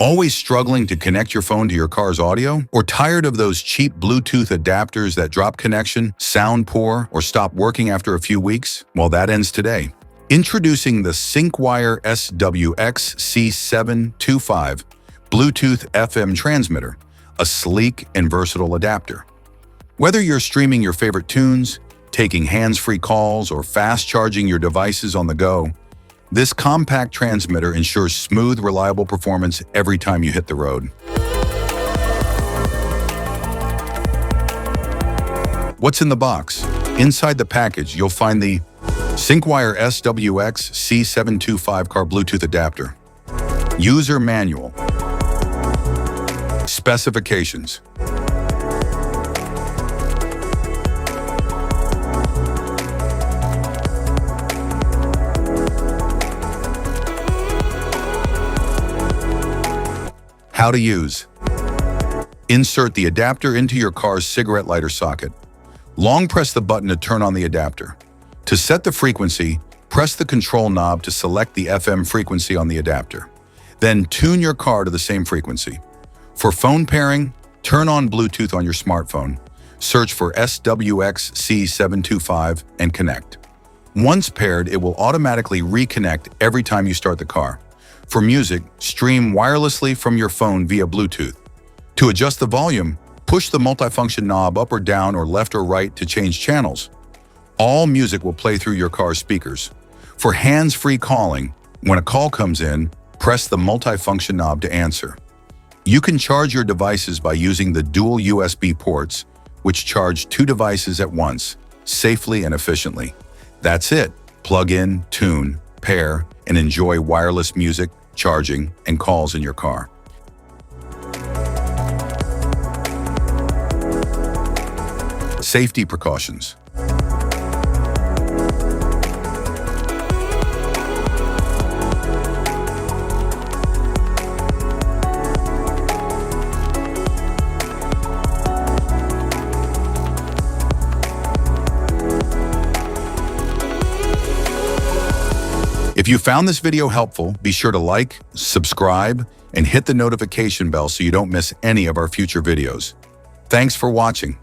Always struggling to connect your phone to your car's audio? Or tired of those cheap Bluetooth adapters that drop connection, sound poor, or stop working after a few weeks? Well, that ends today. Introducing the Syncwire SW XC725 Bluetooth FM transmitter, a sleek and versatile adapter. Whether you're streaming your favorite tunes, taking hands-free calls, or fast-charging your devices on the go, this compact transmitter ensures smooth, reliable performance every time you hit the road. What's in the box? Inside the package, you'll find the Syncwire SW XC725 car Bluetooth adapter, user manual, specifications, how to use. Insert the adapter into your car's cigarette lighter socket. Long press the button to turn on the adapter. To set the frequency, press the control knob to select the FM frequency on the adapter. Then tune your car to the same frequency. For phone pairing, turn on Bluetooth on your smartphone. Search for SWXC725 and connect. Once paired, it will automatically reconnect every time you start the car. For music, stream wirelessly from your phone via Bluetooth. To adjust the volume, push the multifunction knob up or down or left or right to change channels. All music will play through your car's speakers. For hands-free calling, when a call comes in, press the multifunction knob to answer. You can charge your devices by using the dual USB ports, which charge 2 devices at once, safely and efficiently. That's it. Plug in, tune, pair, and enjoy wireless music, charging, and calls in your car. Safety precautions. If you found this video helpful, be sure to like, subscribe, and hit the notification bell so you don't miss any of our future videos. Thanks for watching.